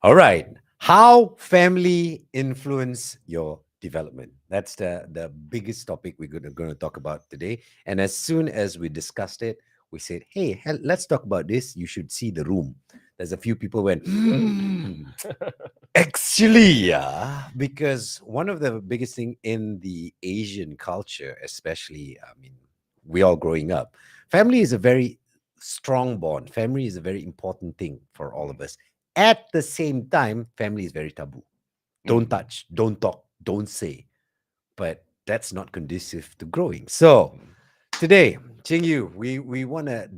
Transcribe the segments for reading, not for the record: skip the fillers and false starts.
All right. How family influence your development. That's the biggest topic we're going to talk about today. And as soon as we discussed it, we said, hey, let's talk about this. You should see the room. There's a few people went, actually, yeah, because one of the biggest thing in the Asian culture, especially, I mean, we all growing up, family is a very strong bond. Family is a very important thing for all of Mm, us. At the same time, family is very taboo. Don't mm, touch, don't talk, don't say. But that's not conducive to growing. So mm, today, Ching Yu, we want to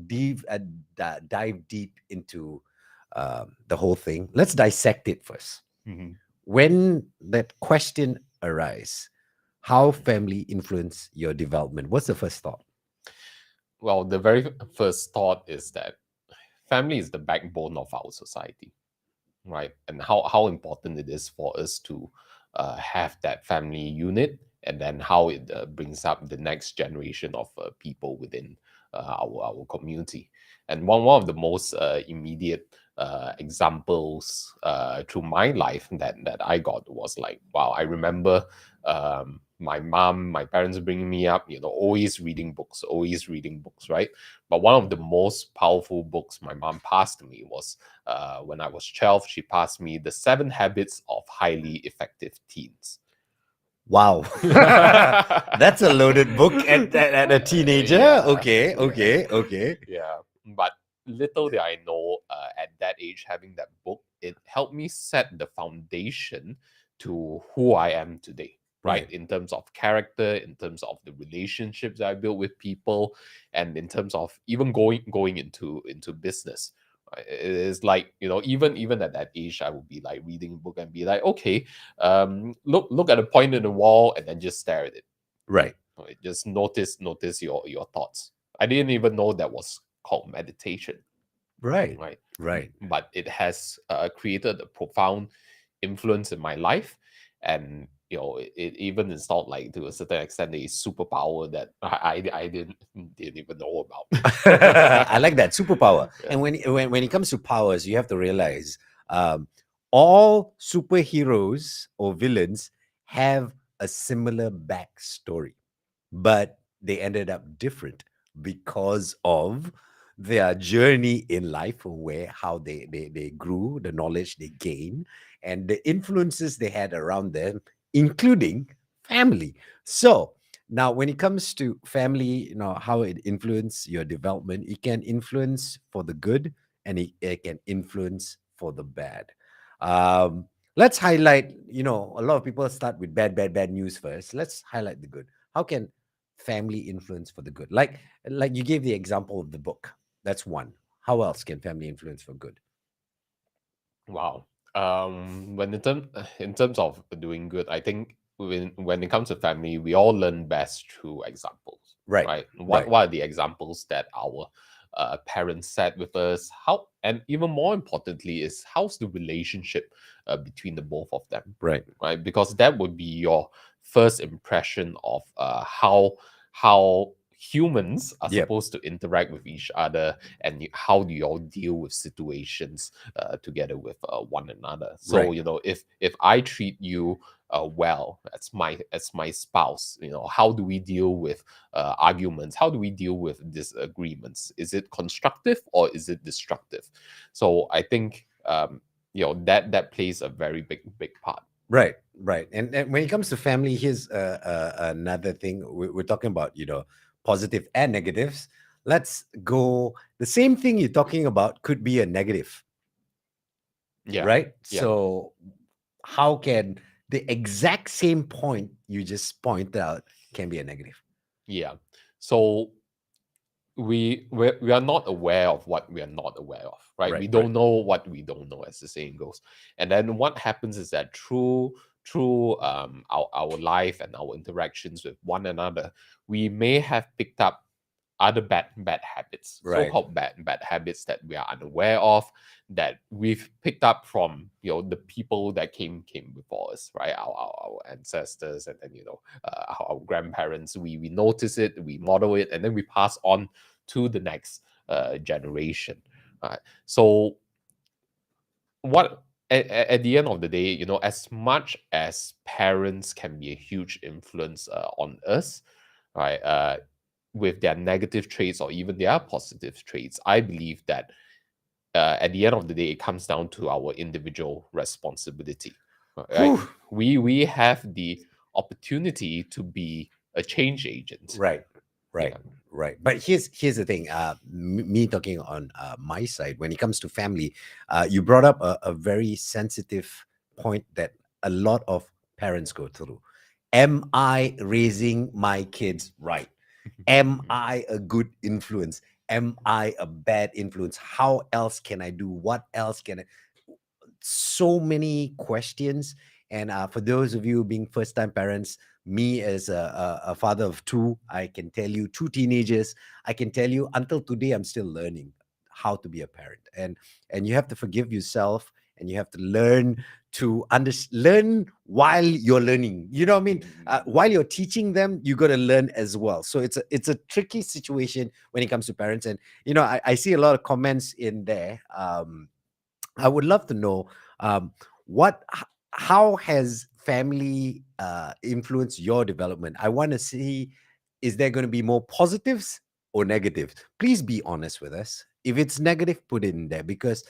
dive deep into the whole thing. Let's dissect it first. mhm. When that question arises, how family influence your development? What's the first thought? Well, the very first thought is that family is the backbone of our society, right? And how important it is for us to have that family unit, and then how it brings up the next generation of people within our community. And one of the most immediate examples through my life that I got was like, wow, I remember my parents bringing me up, always reading books, right? But one of the most powerful books my mom passed to me was when I was 12. She passed me The Seven Habits of Highly Effective Teens. Wow. That's a loaded book at a teenager. Yeah, Okay, yeah, okay, okay. yeah. But little did I know, at that age, having that book, it helped me set the foundation to who I am today. Right, Right. in terms of character, in terms of the relationships I built with people, and in terms of even going into business. Right? It is like, even at that age, I would be like reading a book and be like, okay, look at a point in the wall and then just stare at it. Right. Right? Just notice your thoughts. I didn't even know that was called meditation, Right. right? Right. But it has created a profound influence in my life, and it even installed, like, to a certain extent, a superpower that I didn't even know about. I like that superpower. Yeah. And when it comes to powers, you have to realize all superheroes or villains have a similar backstory, but they ended up different because of their journey in life, where how they grew, the knowledge they gained, and the influences they had around them, including family. So now, when it comes to family, how it influence your development, it can influence for the good, and it can influence for the bad. Let's highlight, a lot of people start with bad news first. Let's highlight the good. How can family influence for the good? Like you gave the example of the book. That's one. How else can family influence for good? Wow. When in terms of doing good, I think when it comes to family, we all learn best through examples, Right, right? What right. what are the examples that our parents set with us? How, and even more importantly, is how's the relationship between the both of them, Right. right? Because that would be your first impression of how humans are Yep. supposed to interact with each other, and how do you all deal with situations together with one another. So, Right. if I treat you well as my spouse, how do we deal with arguments? How do we deal with disagreements? Is it constructive or is it destructive? So I think, that plays a very big part. Right, right. And when it comes to family, here's another thing. We're talking about, positive and negatives. Let's go. The same thing you're talking about could be a negative, Yeah, right? yeah, So, how can the exact same point you just point out can be a negative? yeah. So we are not aware of what we are not aware of, right? We Right, right. don't know what we don't know, as the saying goes. And then what happens is that through our life and our interactions with one another, we may have picked up other bad habits, Right. so-called bad habits that we are unaware of, that we've picked up from the people that came before us, right? Our ancestors, and then our grandparents. We notice it, we model it, and then we pass on to the next generation, right? So what at the end of the day, as much as parents can be a huge influence on us, right, with their negative traits or even their positive traits, I believe that at the end of the day, it comes down to our individual responsibility, right? Whew. We have the opportunity to be a change agent. Right, right, Yeah. right. But here's the thing. Me talking on my side, when it comes to family, you brought up a very sensitive point that a lot of parents go through. Am I raising my kids right? Am I a good influence? Am I a bad influence? How else can I do? What else can I? So many questions. And for those of you being first time parents, me as a father of two, I can tell you, two teenagers, I can tell you until today, I'm still learning how to be a parent. And you have to forgive yourself, and you have to learn to learn while you're learning. You know what I mean? While you're teaching them, you got to learn as well. So it's a tricky situation when it comes to parents. And I see a lot of comments in there. I would love to know, how has family influenced your development? I want to see, is there going to be more positives or negatives? Please be honest with us. If it's negative, put it in there, because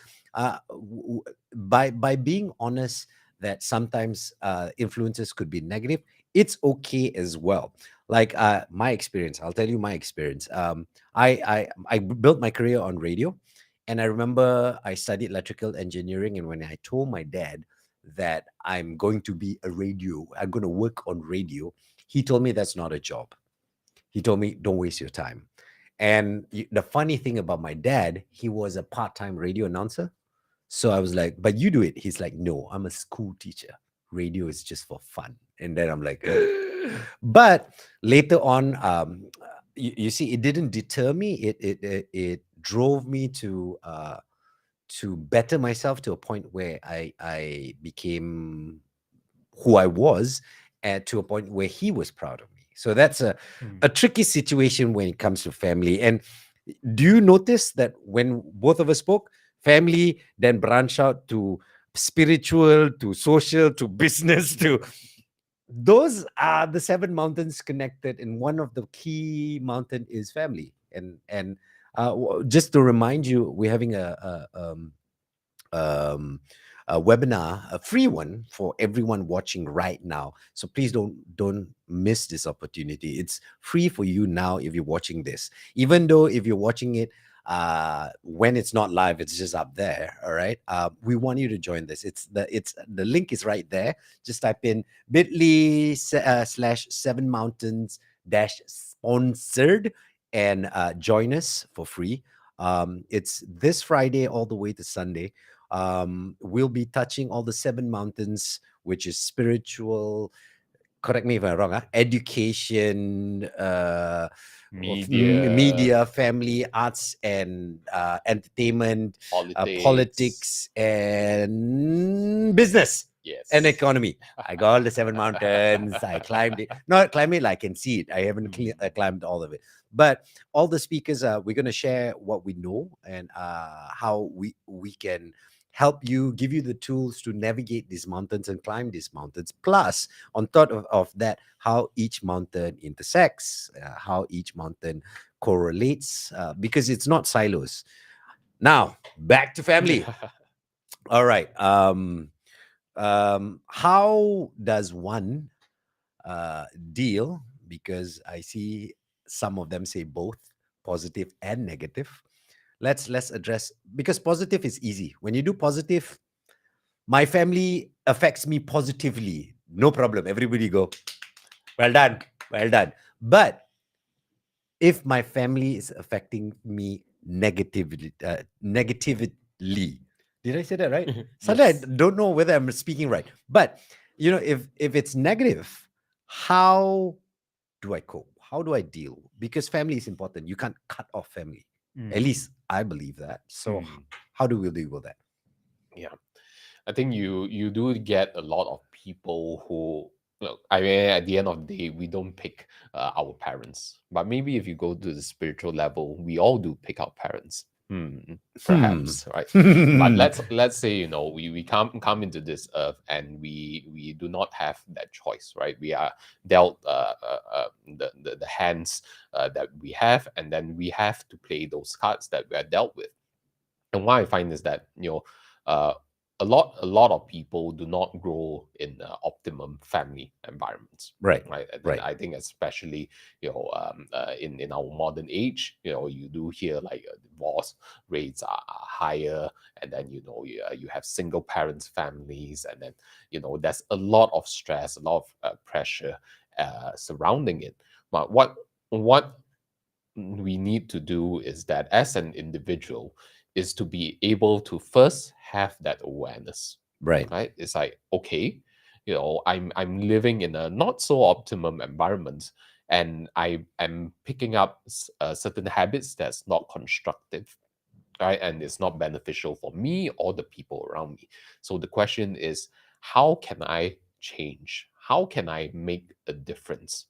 by being honest that sometimes influences could be negative, it's okay as well. Like my experience, I'll tell you my experience. I built my career on radio, and I remember I studied electrical engineering. And when I told my dad that I'm going to work on radio, he told me that's not a job. He told me, don't waste your time. And the funny thing about my dad, he was a part time radio announcer. So I was like, but you do it. He's like, no, I'm a school teacher. Radio is just for fun. And then I'm like, but later on, you see, it didn't deter me. It drove me to better myself to a point where I became who I was, and to a point where he was proud of me. So that's a tricky situation when it comes to family. And do you notice that when both of us spoke, family then branch out to spiritual, to social, to business, to those are the seven mountains connected, and one of the key mountain is family. And just to remind you, we're having um, a webinar, a free one for everyone watching right now. So please don't miss this opportunity. It's free for you now if you're watching this. Even though if you're watching it when it's not live, it's just up there. All right. We want you to join this. It's the link is right there. Just type in bit.ly slash seven mountains dash sponsored and join us for free. It's this Friday all the way to Sunday. We'll be touching all the seven mountains, which is spiritual, correct me if I'm wrong, education, Media, media, family, arts, and entertainment, politics. politics, and business and Yes. economy. I got all the seven mountains. I climbed it. Not climb it, like I can see it. I haven't climbed all of it. But all the speakers, we're going to share what we know, and how we can help you, give you the tools to navigate these mountains and climb these mountains. Plus, on top of that, how each mountain intersects, how each mountain correlates, because it's not silos. Now, back to family. All right. How does one deal? Because I see some of them say both positive and negative. Let's address, because positive is easy. When you do positive, my family affects me positively. No problem. Everybody go, well done, well done. But if my family is affecting me negatively, did I say that right? Sometimes Yes. I don't know whether I'm speaking right. But if it's negative, how do I cope? How do I deal? Because family is important. You can't cut off family. At Mm. least I believe that. So Mm. how do we deal with that? Yeah. I think you do get a lot of people who, look, I mean, at the end of the day, we don't pick our parents, but maybe if you go to the spiritual level, we all do pick our parents. Hmm, Hmm. perhaps, right? But let's say, we come into this earth, and we do not have that choice, right? We are dealt the hands that we have, and then we have to play those cards that we are dealt with. And what I find is that, uh, a lot of people do not grow in optimum family environments, Right, right? And then right. I think, especially, in our modern age, you do hear like divorce rates are higher, and then, you have single parents families, and then, there's a lot of stress, a lot of pressure surrounding it. But what we need to do is that, as an individual, is to be able to first have that awareness, Right, right? It's like, okay, I'm living in a not so optimum environment, and I am picking up certain habits that's not constructive, right? And it's not beneficial for me or the people around me. So the question is, how can I change? How can I make a difference?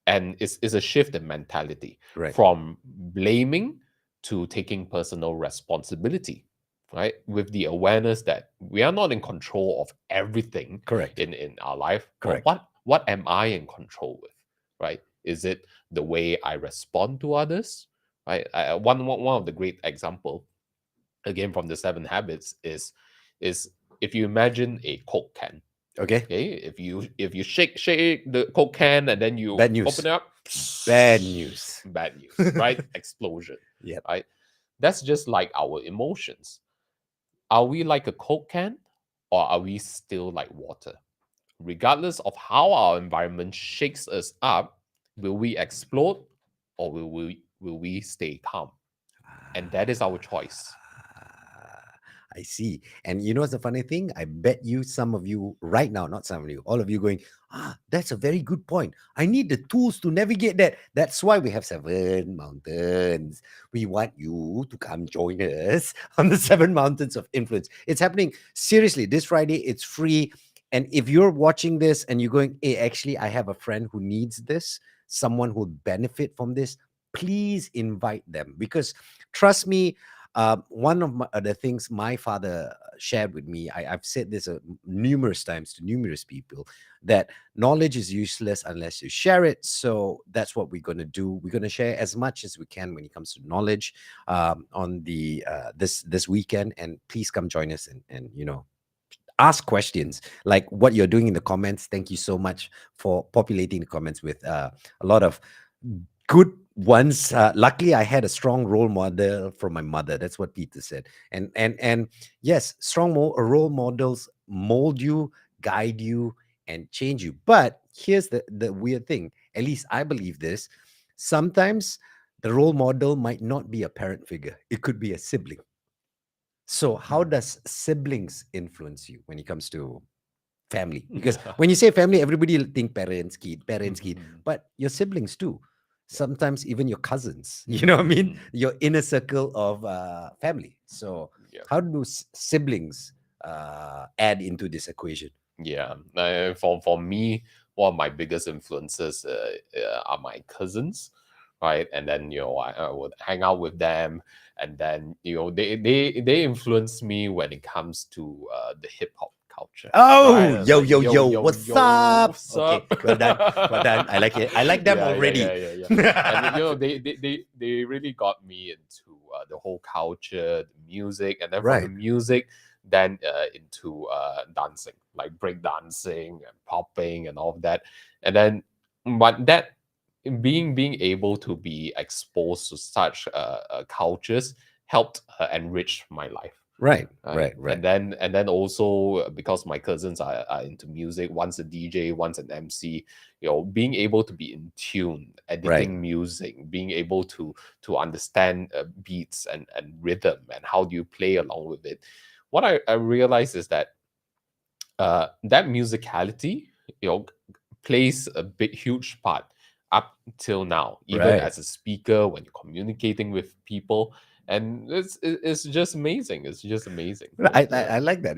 And it's a shift in mentality right. from blaming to taking personal responsibility, right? With the awareness that we are not in control of everything Correct, in our life, but correct. what am I in control with, right? Is it the way I respond to others, right? One of the great example, again, from the seven habits, is if you imagine a Coke can. Okay. Okay, if you shake the Coke can, and then you Bad open news. it up, Bad news. bad news, right? Explosion, Yep. right? That's just like our emotions. Are we like a Coke can, or are we still like water? Regardless of how our environment shakes us up, will we explode, or will we stay calm? And that is our choice. Ah, I see. And you know what's the funny thing? I bet you some of you right now, not some of you, all of you going, that's a very good point. I need the tools to navigate that. That's why we have seven mountains. We want you to come join us on the seven mountains of influence. It's happening seriously this Friday. It's free. And if you're watching this and you're going, hey, actually, I have a friend who needs this, someone who would benefit from this, please invite them, because trust me, one of the things my father shared with me, I've said this numerous times to numerous people, that knowledge is useless unless you share it. So that's what we're going to do. We're going to share as much as we can when it comes to knowledge, on the this weekend. And please come join us, and ask questions like what you're doing in the comments. Thank you so much for populating the comments with a lot of good ones. Luckily, I had a strong role model from my mother. That's what Peter said. And yes, strong role models mold you, guide you, and change you. But here's the weird thing. At least I believe this. Sometimes the role model might not be a parent figure. It could be a sibling. So how Mm. does siblings influence you when it comes to family? Because Yeah. when you say family, everybody will think parents, kid, Mhm. but your siblings too. Yeah. Sometimes even your cousins. You know what I mean? Mhm. Your inner circle of family. So Yeah. how do siblings add into this equation? Yeah, for me, one of my biggest influences are my cousins, right? And then, I would hang out with them, and then, they influence me when it comes to the hip hop culture, right? Oh, It's yo, like, yo, yo, yo, yo, what's yo, up? what's Okay, up? well done. Well done. I like it. I like them Yeah, yeah, yeah, already. yeah, yeah. And they really got me into the whole culture, the music, and then from the Right, music, then into dancing, like break dancing and popping and all of that. And then, but that being able to be exposed to such cultures helped enrich my life, right, right? right, right, And then also, because my cousins are into music, one's a DJ, one's an MC, being able to be in tune, right, editing music, being able to understand beats and rhythm, and how do you play along with it. What I realized is that that musicality, plays a big huge part up till now, even right. as a speaker, when you're communicating with people. And it's just amazing. It's just amazing, right? Yeah. I like that.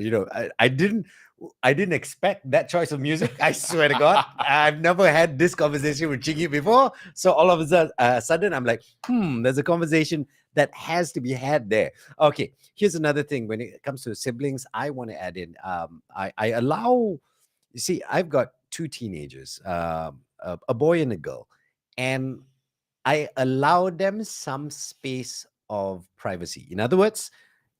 I didn't expect that choice of music. I swear to God, I've never had this conversation with Chingy before. So all of a sudden, I'm like, there's a conversation that has to be had there. Okay, here's another thing. When it comes to siblings, I want to add in. I allow. You see, I've got two teenagers, a boy and a girl, and I allow them some space of privacy. In other words,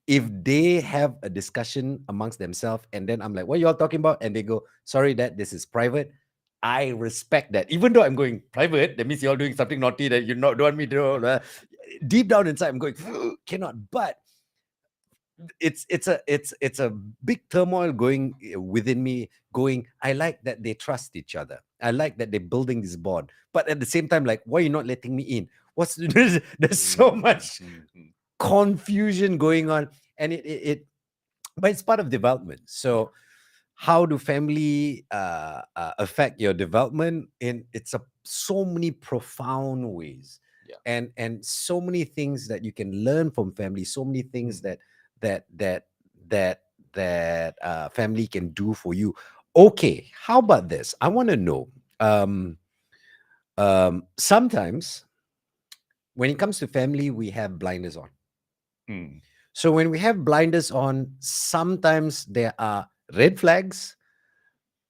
if they have a discussion amongst themselves and then I'm like, what you all talking about? And they go, sorry, dad, this is private. I respect that. Even though I'm going private, that means you're doing something naughty that you not don't want me to do. Deep down inside, I'm going, cannot. But it's a big turmoil going within me, going, I like that they trust each other. I like that they're building this bond. But at the same time, like, why are you not letting me in? What's there's so much Mm-hmm. confusion going on, and it but it's part of development. Yeah. So how do family affect your development? In it's a so many profound ways, Yeah. and so many things that you can learn from family, so many things Mm. that that that family can do for you. Okay, how about this? I want to know, um sometimes when it comes to family, we have blinders on. Mm. So when we have blinders on, sometimes there are red flags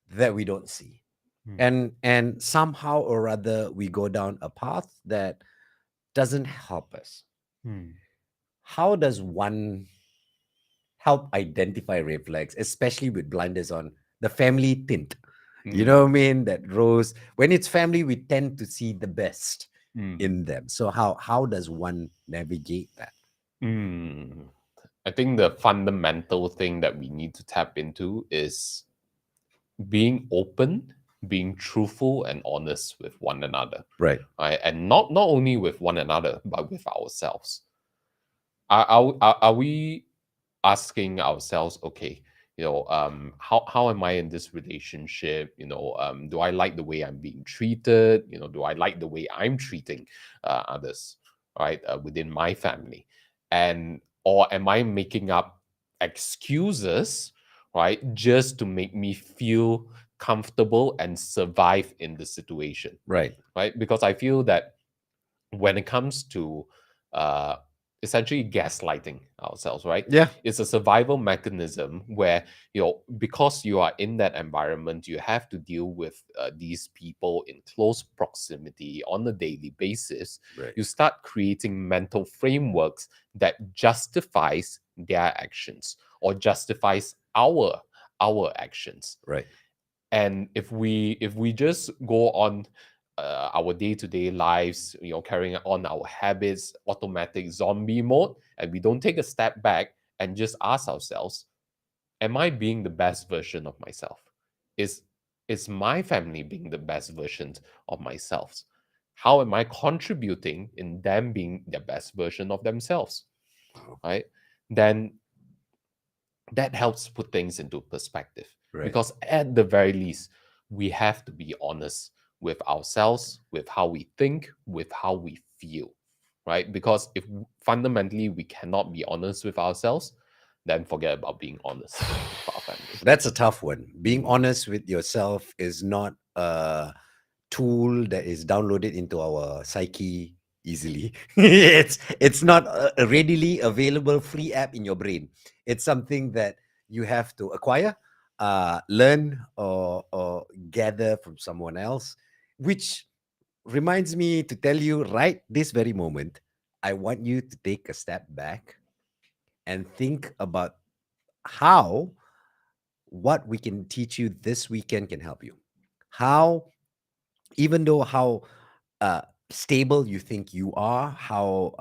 that we don't see. Mm. And somehow or other we go down a path that doesn't help us. Mm. How does one help identify red flags, especially with blinders on? The family tint. You know what I Mm. mean? That rose. When it's family, we tend to see the best Mm. in them. So how does one navigate that? Mm. I think the fundamental thing that we need to tap into is being open, being truthful and honest with one another, Right. right? And not only with one another, but with ourselves. Are we asking ourselves, okay, how am I in this relationship? Do I like the way I'm being treated? Do I like the way I'm treating others, right, within my family? And or am I making up excuses, right, just to make me feel comfortable and survive in the situation, Right. right? Because I feel that when it comes to uh, essentially gaslighting ourselves, right? Yeah. It's a survival mechanism where, because you are in that environment, you have to deal with these people in close proximity on a daily basis. Right. You start creating mental frameworks that justifies their actions or justifies our actions. Right. And if we just go on our day-to-day lives, carrying on our habits, automatic zombie mode, and we don't take a step back and just ask ourselves, am I being the best version of myself? Is is my family being the best version of myself? How am I contributing in them being the best version of themselves, Wow. right? Then that helps put things into perspective, Right. because at the very least we have to be honest with ourselves, with how we think, with how we feel, right? Because if fundamentally we cannot be honest with ourselves, then forget about being honest with our family. That's a tough one. Being Mm, honest with yourself is not a tool that is downloaded into our psyche easily. It's not a readily available free app in your brain. It's something that you have to acquire, learn, or gather from someone else. Which reminds me to tell you right this very moment, I want you to take a step back and think about how what we can teach you this weekend can help you. How, even though how uh, stable you think you are, how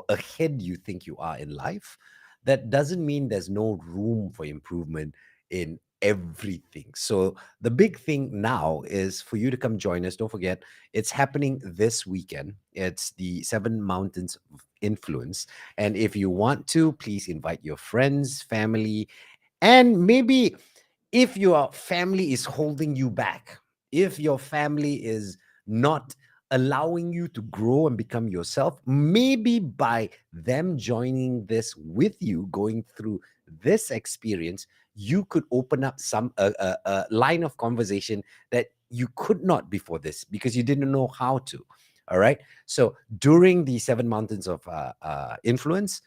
ahead you think you are in life, that doesn't mean there's no room for improvement in everything. So the big thing now is for you to come join us. Don't forget, it's happening this weekend. It's the Seven Mountains of Influence, and if you want to, please invite your friends, family, and maybe if your family is holding you back, if your family is not allowing you to grow and become yourself, maybe by them joining this with you, going through this experience, you could open up some a line of conversation that you could not before this because you didn't know how to. All right. So during the seven mountains of influence,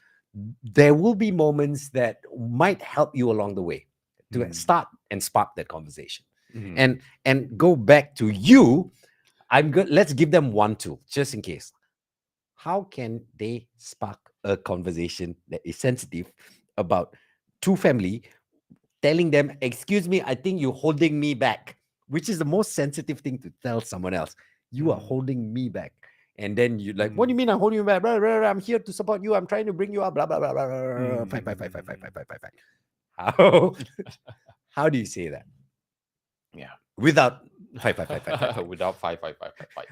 there will be moments that might help you along the way to Mm. start and spark that conversation. Mm. And go back to you. I'm good. Let's give them one tool just in case. How can they spark a conversation that is sensitive about two family, telling them, excuse me, I think you're holding me back, which is the most sensitive thing to tell someone else. You are Mm. holding me back. And then you like, what do Mm. you mean I'm holding you back? Blah, blah, blah, I'm here to support you. I'm trying to bring you up. Blah blah blah blah. Blah. Fight, fight, fight, fight, fight, fight, Mm. fight, fight, fight. How how do you say that Yeah. without fight, fight, fight, fight, fight, fight? Without fight.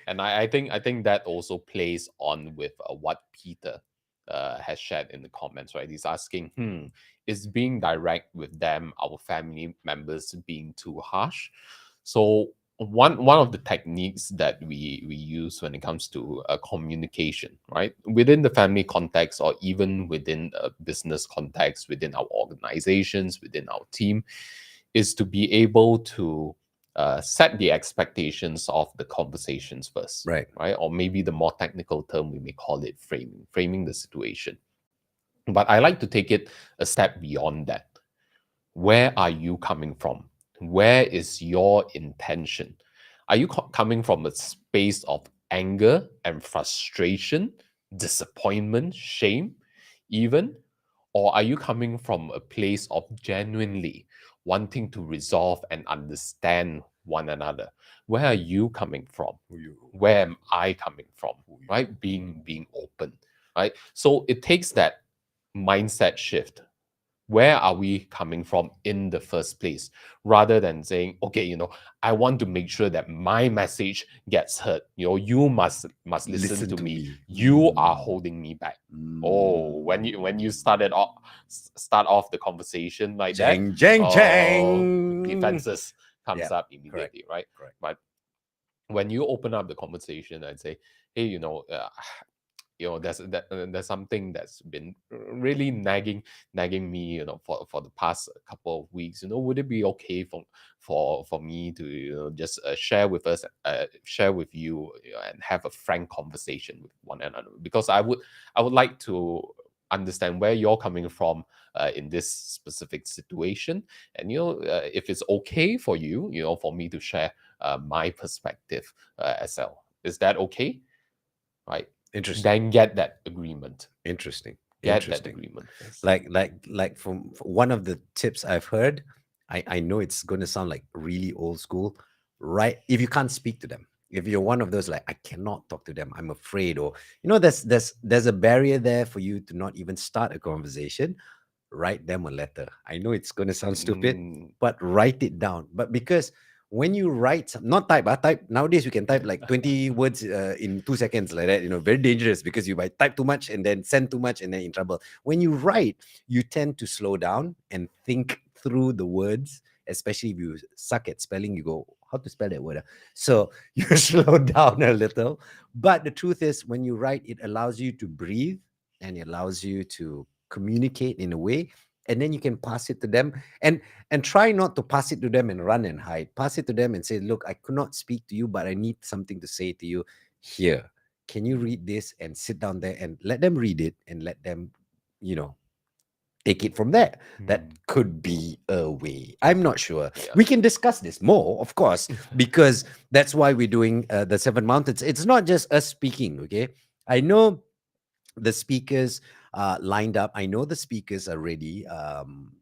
And I think that also plays on with what Peter has shared in the comments, right? He's asking, is being direct with them, our family members, being too harsh? So one of the techniques that we use when it comes to communication, right, within the family context or even within a business context, within our organizations, within our team, is to be able to set the expectations of the conversations first, Right. right? Or maybe the more technical term, we may call it framing the situation. But I like to take it a step beyond that. Where are you coming from? Where is your intention? Are you coming from a space of anger and frustration, disappointment, shame, even? Or are you coming from a place of genuinely wanting to resolve and understand one another? Where are you coming from? Who you? Where am I coming from? Who you? Right? Being open. Right. So it takes that mindset shift. Where are we coming from in the first place, rather than saying, okay, I want to make sure that my message gets heard. You must listen Listen to to me. me. You are holding me back. Oh, when you Mm. start off the conversation like that, Chang, chang, oh, chang. defenses comes Yeah, up correct, immediately, right? correct. But when you open up the conversation and say, hey, there's something that's been really nagging me, for the past couple of weeks. Would it be okay for me to, just share with you, and have a frank conversation with one another, because I would like to understand where you're coming from in this specific situation, and if it's okay for you, for me to share my perspective as well. Is that okay? Right? Interesting, Then get that agreement. interesting, Get that interesting. agreement first. Like from one of the tips I've heard, I know it's going to sound like really old school, right? If you can't speak to them, if you're one of those like I cannot talk to them, I'm afraid, or there's a barrier there for you to not even start a conversation. Write them a letter. I know it's going to sound stupid, Mm. but write it down. But because when you write, not type, type nowadays you can type like 20 words in 2 seconds like that. Very dangerous because you might type too much and then send too much and then in trouble. When you write, you tend to slow down and think through the words, especially if you suck at spelling. You go, how to spell that word? So you slow down a little. But the truth is, when you write, it allows you to breathe and it allows you to communicate in a way, and then you can pass it to them, and try not to pass it to them and run and hide. Pass it to them and say, look, I could not speak to you, but I need something to say to you. Here, can you read this? And sit down there and let them read it and let them, you know take it from there. That Mm. could be a way. I'm not sure. Yeah. We can discuss this more, of course, because that's why we're doing the Seven Mountains. It's not just us speaking, okay? I know the speakers lined up. I know the speakers are ready.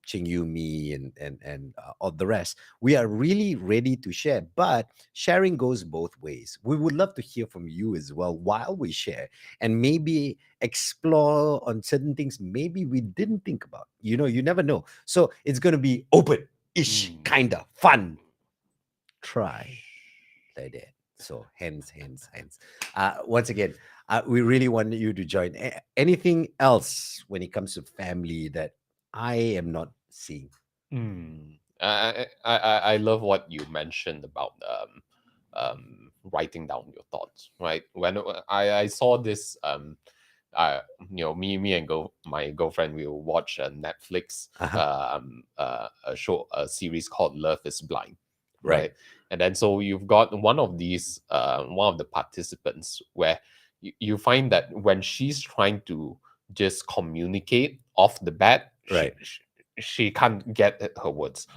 Ching, you, me, and all the rest. We are really ready to share. But sharing goes both ways. We would love to hear from you as well while we share, and maybe explore on certain things maybe we didn't think about. You never know. So it's going to be open-ish, Mm. kind of fun. Try like that. So hence. Once again, we really want you to join. Anything else when it comes to family that I am not seeing? Mm. I love what you mentioned about writing down your thoughts. Right, when I saw this, uh, me and my girlfriend, we will watch Netflix, Uh-huh. a series called Love Is Blind. Right. right? And then so you've got one of the participants where you find that when she's trying to just communicate off the bat, Right. she can't get her words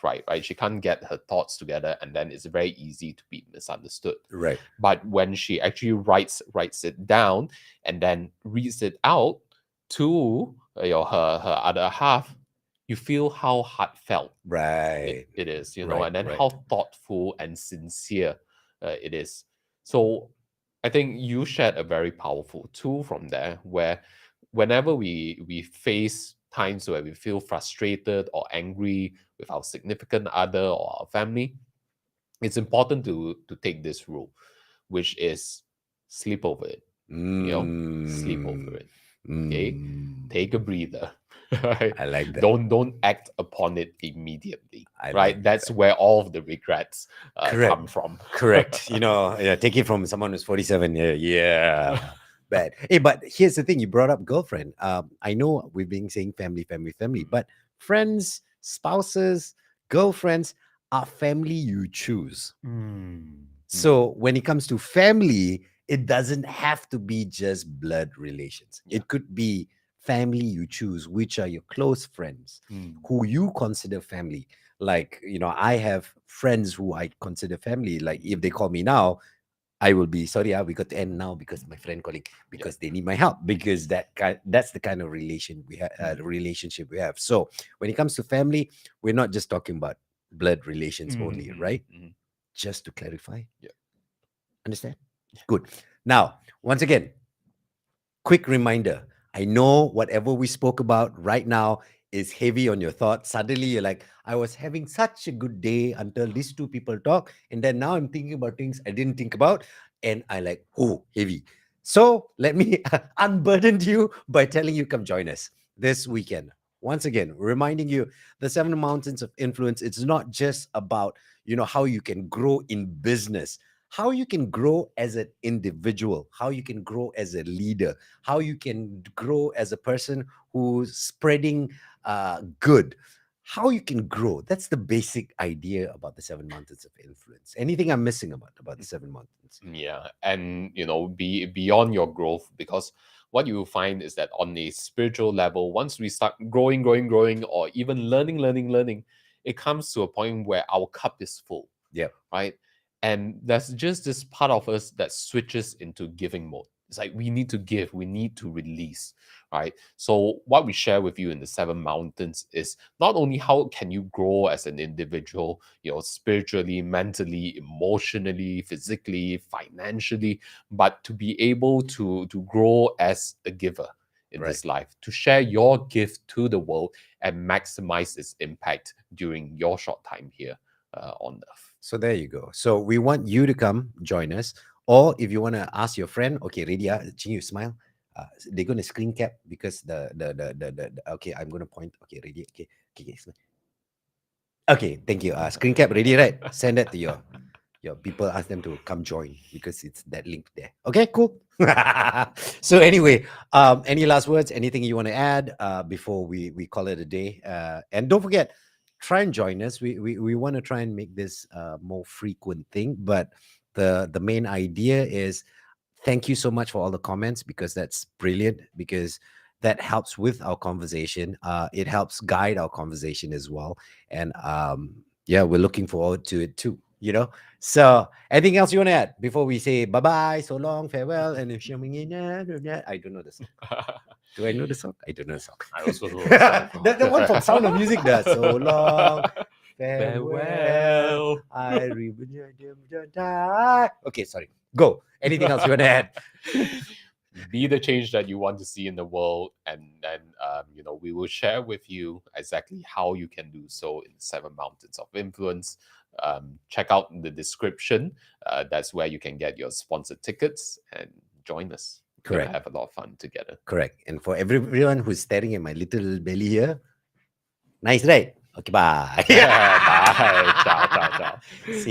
right. She can't get her thoughts together, and then it's very easy to be misunderstood. Right. But when she actually writes it down and then reads it out to her other half, you feel how heartfelt Right. it is, Right. and then Right. how thoughtful and sincere it is. So I think you shared a very powerful tool from there, where whenever we face times where we feel frustrated or angry with our significant other or our family, it's important to take this rule, which is sleep over it. Sleep over Mm. it. Okay, take a Mm. breather. Right? I like that. Don't act upon it immediately. I like Right, that's that. where all of the regrets Correct. come from. Correct. Yeah, take it from someone who's 47. Yeah, yeah. Bad. Hey, but here's the thing, you brought up girlfriend. I know we've been saying family, family, family, but friends, spouses, girlfriends are family you choose. Mm, mm, So when it comes to family, it doesn't have to be just blood relations. yeah. It could be family you choose, which are your close friends, Mm, who you consider family. Like, I have friends who I consider family. Like if they call me now, I will be sorry, we got to end now because my friend calling yeah. because they need my help, because that's the kind of Mm, relationship we have. So when it comes to family, we're not just talking about blood relations mm, only, mm, right? mm, Just to clarify. yeah. Understand? Good. Now, once again, quick reminder. I know whatever we spoke about right now is heavy on your thoughts. Suddenly you're like, I was having such a good day until these two people talk. And then now I'm thinking about things I didn't think about. And I like, oh, heavy. So let me unburden you by telling you come join us this weekend. Once again, reminding you the seven mountains of influence. It's not just about, how you can grow in business, how you can grow as an individual, how you can grow as a leader, how you can grow as a person who's spreading good, how you can grow. That's the basic idea about the seven mountains of influence. Anything I'm missing about the seven mountains? Yeah, and be beyond your growth, because what you will find is that on a spiritual level, once we start growing, or even learning, it comes to a point where our cup is full, Yeah. right? And there's just this part of us that switches into giving mode. It's like we need to give, we need to release, right? So what we share with you in the seven mountains is not only how can you grow as an individual, spiritually, mentally, emotionally, physically, financially, but to be able to grow as a giver in Right. this life, to share your gift to the world and maximize its impact during your short time here on earth. So there you go. So we want you to come join us. Or if you want to ask your friend, okay, ready? Ching, you smile. They're going to screen cap because okay, I'm going to point. Okay, ready? Okay, okay, okay. Okay, thank you. Screen cap ready, right? Send that to your people. Ask them to come join because it's that link there. Okay, cool. So anyway, any last words? Anything you want to add before we call it a day? And don't forget, try and join us. We want to try and make this more frequent thing. But the main idea is thank you so much for all the comments, because that's brilliant, because that helps with our conversation. It helps guide our conversation as well. And yeah, we're looking forward to it too. So anything else you want to add before we say bye bye, so long, farewell, and if I don't know the song. Do I know the song? I don't know the song. I also know a song from The one from Sound of Music, the so long, farewell. Farewell. I remember. Okay, sorry. Go. Anything else you want to add? Be the change that you want to see in the world, and then we will share with you exactly how you can do so in the seven mountains of influence. Check out the description. That's where you can get your sponsored tickets and join us. We're gonna Correct. have a lot of fun together. Correct. And for everyone who's staring at my little belly here, nice, right? Okay, bye. Bye. Ciao, ciao, ciao. See